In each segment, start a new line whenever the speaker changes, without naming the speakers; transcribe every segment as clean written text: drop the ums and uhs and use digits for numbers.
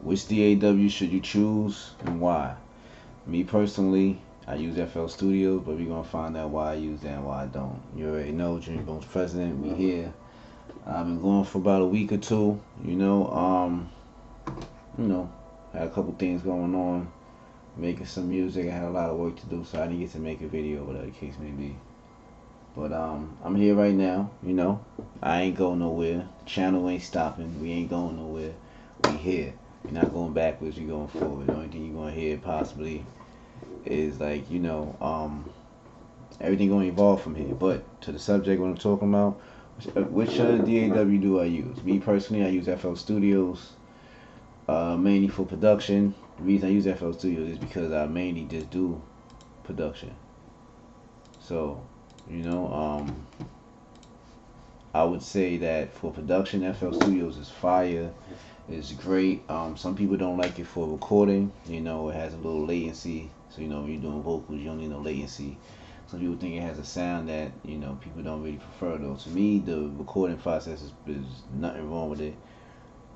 Which DAW should you choose and why? Me personally, I use FL Studios, but we're gonna find out why I use that and why I don't. You already know, Jimmy Bone's president. We here. I've been going for about a week or two. You know, had a couple things going on, making some music. I had a lot of work to do, so I didn't get to make a video, whatever the case may be. But I'm here right now. I ain't going nowhere. Channel ain't stopping. We ain't going nowhere. We here. We're not going backwards. We're going forward. The only thing you're gonna hear possibly is like everything gonna evolve from here. But to the subject, what I'm talking about, which DAW do I use? Me personally, I use FL Studios, mainly for production. The reason I use FL Studios is because I mainly just do production. So, I would say that for production, FL Studios is fire. It's great. Some people don't like it for recording. It has a little latency. So, when you're doing vocals, you don't need no latency. Some people think it has a sound that, people don't really prefer though. To me, the recording process is nothing wrong with it.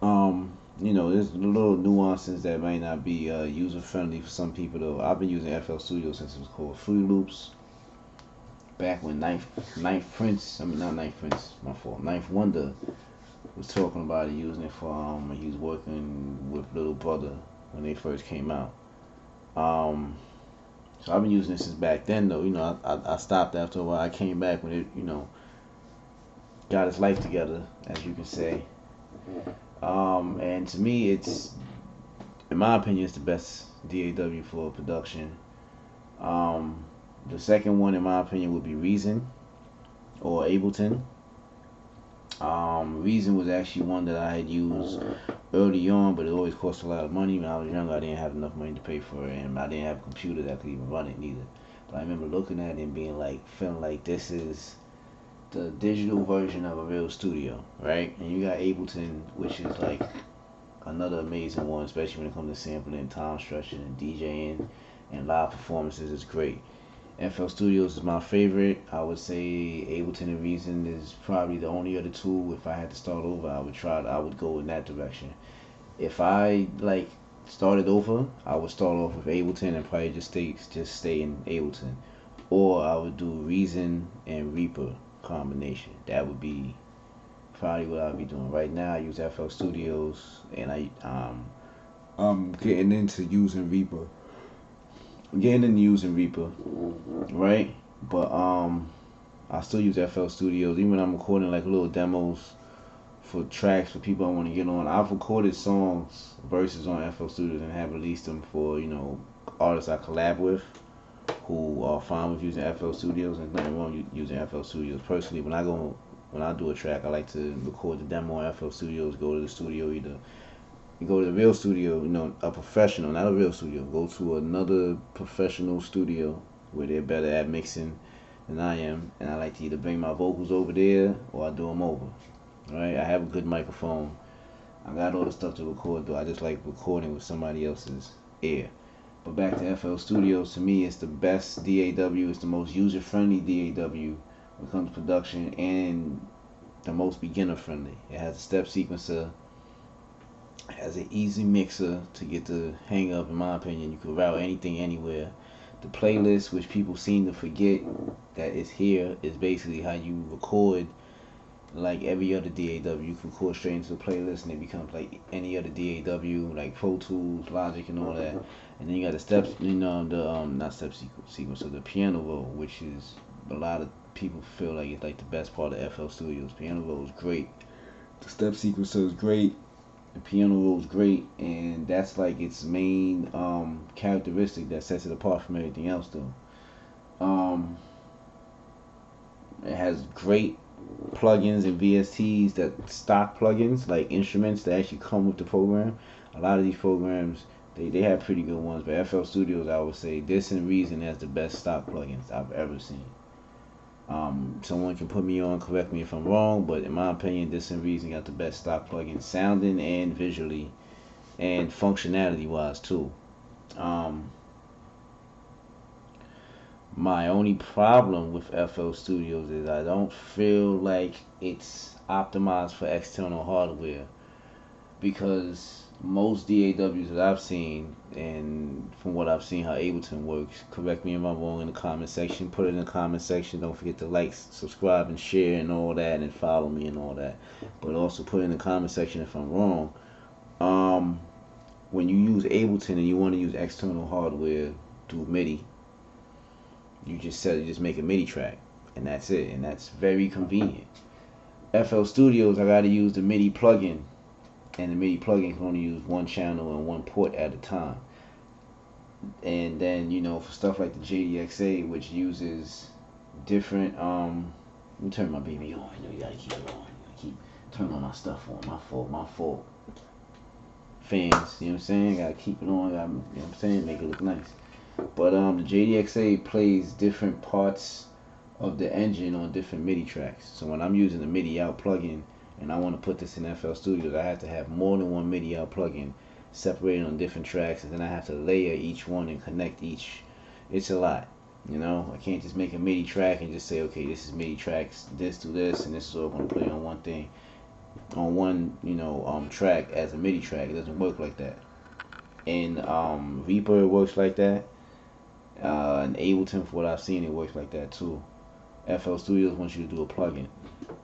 There's little nuances that might not be user friendly for some people though. I've been using FL Studio since it was called Fruity Loops. Back when Ninth Wonder was talking about it, using it for he was working with Little Brother when they first came out. So I've been using it since back then though. I stopped after a while. I came back when it got its life together, as you can say. And to me, it's, in my opinion, it's the best DAW for production. The second one, in my opinion, would be Reason or Ableton. Reason was actually one that I had used early on, but it always cost a lot of money. When I was younger, I didn't have enough money to pay for it, and I didn't have a computer that could even run it neither. But I remember looking at it and being like, feeling like this is the digital version of a real studio, right? And you got Ableton, which is like another amazing one, especially when it comes to sampling, time stretching, and DJing, and live performances. It's great. FL Studios is my favorite. I would say Ableton and Reason is probably the only other two. If I had to start over, I would go in that direction. If I started over, I would start off with Ableton and probably just stay in Ableton, or I would do Reason and Reaper combination. That would be probably what I'd be doing. Right now I use FL Studios, and I'm getting into using Reaper. Right? But I still use FL Studios even when I'm recording like little demos for tracks for people I want to get on. I've recorded songs, verses on FL Studios and have released them for artists I collab with who are fine with using FL Studios, and nothing wrong using FL Studios. Personally, when I do a track, I like to record the demo on FL Studios, go to the studio, either you go to the real studio, a professional, not a real studio, go to another professional studio where they're better at mixing than I am, and I like to either bring my vocals over there or I do them over. Right? I have a good microphone. I got all the stuff to record though. I just like recording with somebody else's ear. But back to FL Studios, to me, it's the best DAW. It's the most user-friendly DAW when it comes to production, and the most beginner-friendly. It has a step sequencer. It has an easy mixer to get the hang of, in my opinion. You can route anything anywhere. The playlist, which people seem to forget that is here, is basically how you record like every other DAW. You can record straight into the playlist and it becomes like any other DAW, like Pro Tools, Logic, and all that. And then you got the steps, not step sequence, so the piano roll, which is a lot of people feel like it's like the best part of FL Studios. Piano roll is great. The step sequencer is great. The piano roll is great, and that's like its main characteristic that sets it apart from everything else, though. It has great plugins and VSTs, that stock plugins, like instruments that actually come with the program. A lot of these programs, they have pretty good ones, but FL Studios, I would say this and Reason has the best stock plugins I've ever seen. Someone can put me on, correct me if I'm wrong, but in my opinion, this and Reason got the best stock plugins, sounding and visually, and functionality wise too. My only problem with FL Studios is I don't feel like it's optimized for external hardware, because most DAWs that I've seen, and from what I've seen how Ableton works, correct me if I'm wrong in the comment section. Put it in the comment section. Don't forget to like, subscribe, and share, and all that, and follow me and all that. But also put it in the comment section if I'm wrong. Um, when you use Ableton and you want to use external hardware through MIDI, you just make a MIDI track, and that's it, and that's very convenient. FL Studios, I gotta use the MIDI plugin, and the MIDI plugin can only use one channel and one port at a time. And then, for stuff like the JDXA, which uses different let me turn my baby on. You gotta keep it on. You gotta keep turning my stuff on. My fault. Fans, you know what I'm saying? Gotta keep it on, gotta, you know what I'm saying? Make it look nice. But the JDXA plays different parts of the engine on different MIDI tracks. So when I'm using the MIDI out plugin and I want to put this in FL Studios, I have to have more than one MIDI out plugin separated on different tracks, and then I have to layer each one and connect each. It's a lot, I can't just make a MIDI track and just say, okay, this is MIDI tracks, this to this, and this is all going to play on one thing, on one track as a MIDI track. It doesn't work like that. In Reaper it works like that. In Ableton, for what I've seen, it works like that too. FL Studios wants you to do a plugin.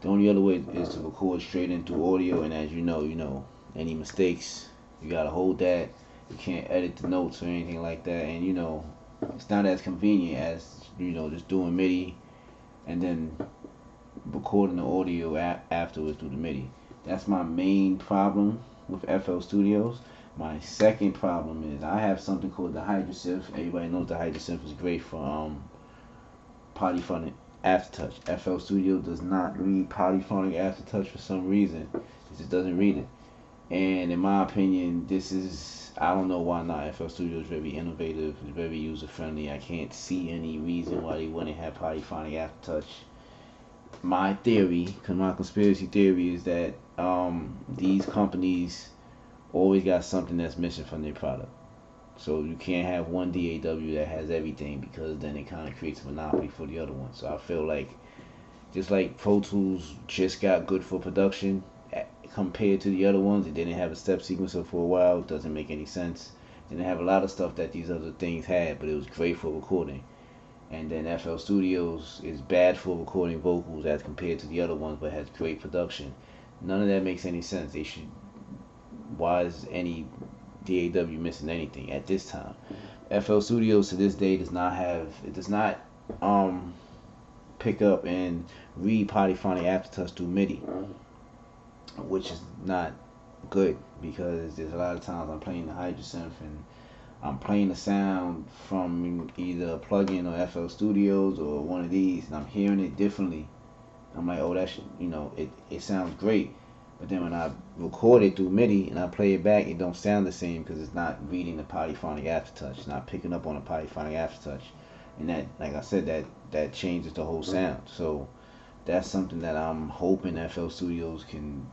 The only other way is to record straight in through audio, and as you know, any mistakes, you gotta hold that. You can't edit the notes or anything like that, and it's not as convenient as just doing MIDI and then recording the audio afterwards through the MIDI. That's my main problem with FL Studios. My second problem is I have something called the Hydrosynth. Everybody knows the Hydrosynth is great for polyphonic aftertouch. FL Studio does not read polyphonic aftertouch for some reason. It just doesn't read it. And in my opinion, I don't know why not. FL Studio is very innovative, it's very user friendly. I can't see any reason why they wouldn't have polyphonic aftertouch. My theory, because my conspiracy theory is that these companies always got something that's missing from their product. So you can't have one DAW that has everything, because then it kind of creates a monopoly for the other one. So I feel like, just like Pro Tools just got good for production compared to the other ones, it didn't have a step sequencer for a while. It doesn't make any sense. It didn't have a lot of stuff that these other things had, but it was great for recording. And then FL Studios is bad for recording vocals as compared to the other ones, but has great production. None of that makes any sense. Why is any DAW missing anything at this time? FL Studios to this day does not pick up and read polyphonic aftertouch through MIDI, which is not good, because there's a lot of times I'm playing the Hydrosynth and I'm playing the sound from either a plugin or FL Studios or one of these, and I'm hearing it differently. I'm like, oh, it sounds great. But then when I record it through MIDI and I play it back, it don't sound the same, because it's not reading the polyphonic aftertouch. It's not picking up on a polyphonic aftertouch. And that, like I said, that changes the whole sound. So that's something that I'm hoping FL Studios can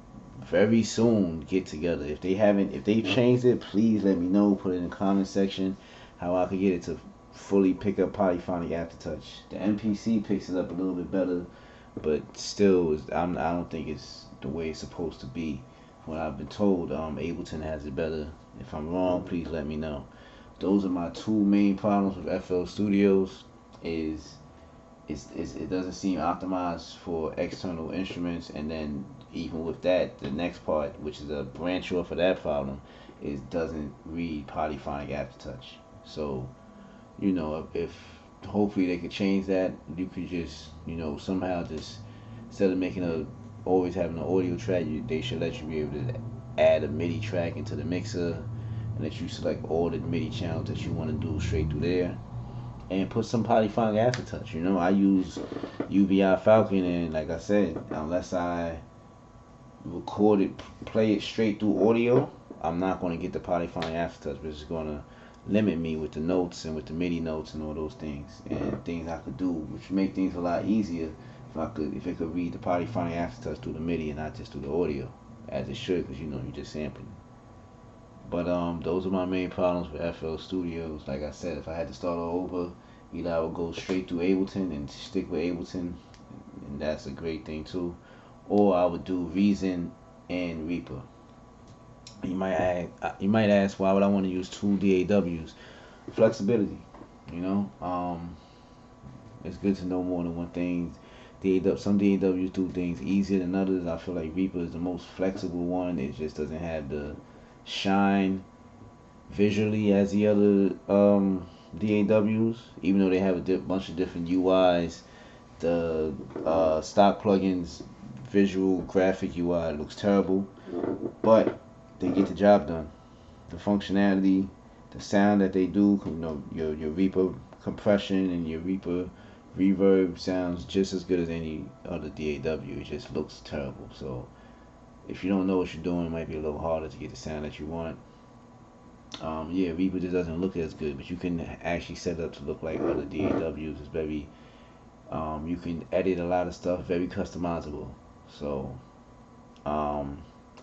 very soon get together. If they've changed it, please let me know. Put it in the comment section how I could get it to fully pick up polyphonic aftertouch. The MPC picks it up a little bit better, but still, I don't think it's the way it's supposed to be. When I've been told, Ableton has it better. If I'm wrong, please let me know. Those are my two main problems with FL Studios. It doesn't seem optimized for external instruments, and then even with that, the next part, which is a branch off of that problem, is doesn't read polyphonic aftertouch. So, if hopefully they could change that. You could just, somehow just, instead of always having an audio track, they should let you be able to add a MIDI track into the mixer, and let you select all the MIDI channels that you want to do straight through there, and put some polyphonic aftertouch. I use UBI Falcon, and like I said, unless I record it, play it straight through audio, I'm not going to get the polyphonic aftertouch, which is going to limit me with the notes and with the MIDI notes and all those things, and things I could do, which make things a lot easier if it could read the polyphonic aftertouch through the MIDI and not just through the audio, as it should, because you're just sampling. But those are my main problems with FL Studios. Like I said, if I had to start all over, either I would go straight through Ableton and stick with Ableton, and that's a great thing too, or I would do Reason and Reaper. You might ask, why would I want to use two DAWs? Flexibility, you know. It's good to know more than one thing. Some DAWs do things easier than others. I feel like Reaper is the most flexible one. It just doesn't have the shine visually as the other DAWs, even though they have a bunch of different UIs. The stock plugins visual graphic UI looks terrible, but they get the job done. The functionality, the sound that they do, your Reaper compression and your Reaper reverb sounds just as good as any other DAW. It just looks terrible. So if you don't know what you're doing, it might be a little harder to get the sound that you want. Yeah, Reaper just doesn't look as good, but you can actually set it up to look like other DAWs. It's very, you can edit a lot of stuff, very customizable. So, I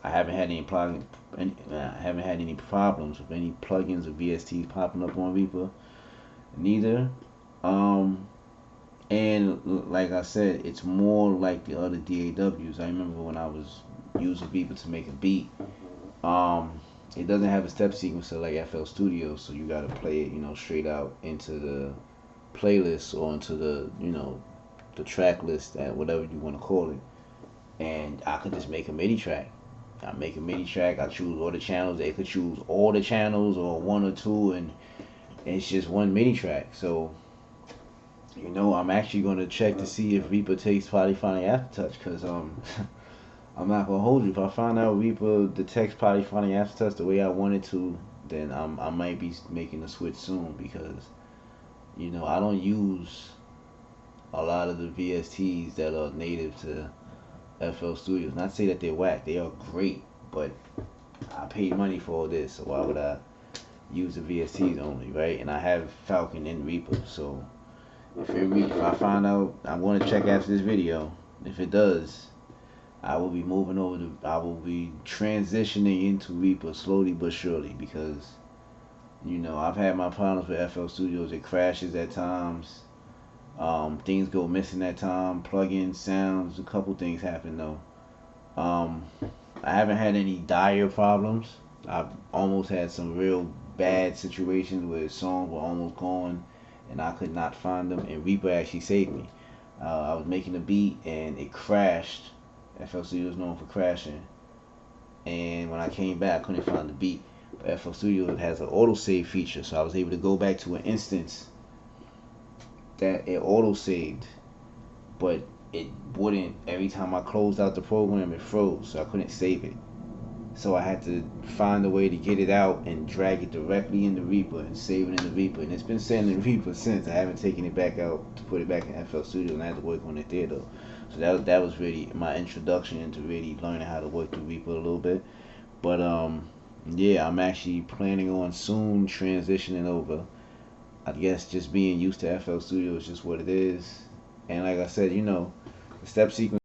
haven't had any problems with any plugins or VSTs popping up on Reaper. Neither. Um, and like I said, it's more like the other DAWs. I remember when I was using Reaper to make a beat. Um, it doesn't have a step sequencer like FL Studio, so you gotta play it, straight out into the playlist or into the track list, at whatever you want to call it. And I could just make a MIDI track. I make a MIDI track. I choose all the channels. They could choose all the channels or one or two, and it's just one MIDI track. So, I'm actually gonna check to see if Reaper takes Polyphonic Aftertouch, cause I'm not gonna hold you. If I find out Reaper detects Polyphonic Aftertouch the way I want it to, then I might be making the switch soon, because I don't use a lot of the VSTs that are native to FL Studios. Not to say that they're whack, they are great, but I paid money for all this, so why would I use the VSTs only, right? And I have Falcon in Reaper, so if I find out, I'm going to check after this video. If it does, I will be I will be transitioning into Reaper slowly but surely, because I've had my problems with FL Studios. It crashes at times. Things go missing at time. Plugin sounds, a couple things happen though. Um, I haven't had any dire problems. I've almost had some real bad situations where songs were almost gone and I could not find them, and Reaper actually saved me. I was making a beat and it crashed. FL Studio is known for crashing, and when I came back, I couldn't find the beat. But FL Studio has an autosave feature, so I was able to go back to an instance that it auto saved, but it wouldn't. Every time I closed out the program, it froze, so I couldn't save it. So I had to find a way to get it out and drag it directly into Reaper and save it in the Reaper. And it's been sitting in Reaper since. I haven't taken it back out to put it back in FL Studio, and I had to work on it there though. So that was really my introduction into really learning how to work through Reaper a little bit. But yeah, I'm actually planning on soon transitioning over. I guess just being used to FL Studio is just what it is. And like I said, the step sequence